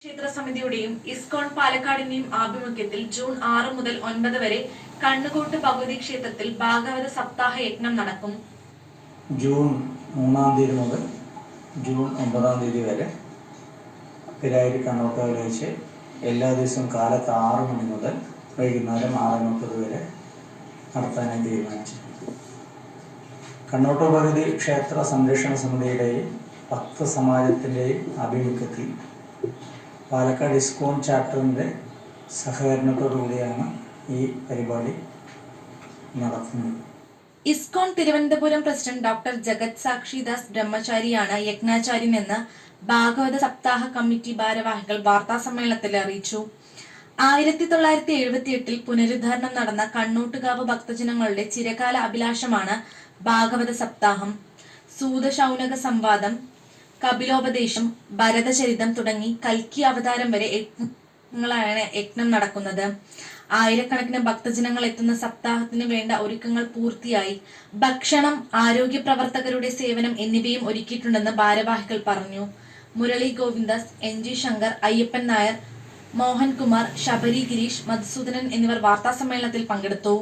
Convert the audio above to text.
ക്ഷേത്ര സമിതിയുടെയും ഇസ്കോൺ പാലക്കാടിന്റെയും ആഭിമുഖ്യത്തിൽ ജൂൺ 6 മുതൽ 9 വരെ കണ്ണുകോട്ട് ഭഗവതി ക്ഷേത്രത്തിൽ ഭാഗവത സപ്താഹ യജ്ഞം നടക്കും. ജൂൺ 3 മുതൽ ജൂൺ 9 വരെ പിരായിരി കണ്ണോട്ടുകാവിൽ വെച്ച് എല്ലാ ദിവസവും കാലത്ത് 6 മണി മുതൽ വൈകുന്നേരം 6:30 വരെ നടത്താനായി തീരുമാനിച്ചിട്ടുണ്ട്. കണ്ണോട്ട് ഭഗവതി ക്ഷേത്ര സംരക്ഷണ സമിതിയുടെയും ഭക്ത സമാജത്തിൻ്റെയും ആഭിമുഖ്യത്തിൽ പാലക്കാട് ഇസ്കോൺ ചാപ്റ്ററിൻ്റെ സഹകരണത്തോടുകൂടിയാണ് ഈ പരിപാടി നടത്തുന്നത്. ഇസ്കോൺ തിരുവനന്തപുരം പ്രസിഡന്റ് ഡോക്ടർ ജഗത് സാക്ഷിദാസ് ബ്രഹ്മചാരിയാണ് യജ്ഞാചാര്യൻ എന്ന് ഭാഗവത സപ്താഹ കമ്മിറ്റി ഭാരവാഹികൾ വാർത്താസമ്മേളനത്തിൽ അറിയിച്ചു. 1978 പുനരുദ്ധാരണം നടന്ന കണ്ണോട്ടുകാവ് ഭക്തജനങ്ങളുടെ ചിരകാല അഭിലാഷമാണ് ഭാഗവത സപ്താഹം. സൂതശൗനക സംവാദം, കപിലോപദേശം, ഭരതചരിതം തുടങ്ങി കൽക്കി അവതാരം വരെ യജ്ഞങ്ങളാണ് യജ്ഞം നടക്കുന്നത്. ആയിരക്കണക്കിന് ഭക്തജനങ്ങൾ എത്തുന്ന സപ്താഹത്തിന് വേണ്ട ഒരുക്കങ്ങൾ പൂർത്തിയായി. ഭക്ഷണം, ആരോഗ്യ പ്രവർത്തകരുടെ സേവനം എന്നിവയും ഒരുക്കിയിട്ടുണ്ടെന്ന് ഭാരവാഹികൾ പറഞ്ഞു. മുരളി ഗോവിന്ദാസ്, NG ശങ്കർ, അയ്യപ്പൻ നായർ, മോഹൻകുമാർ, ശബരി ഗിരീഷ്, മധുസൂദനൻ എന്നിവർ വാർത്താസമ്മേളനത്തിൽ പങ്കെടുത്തു.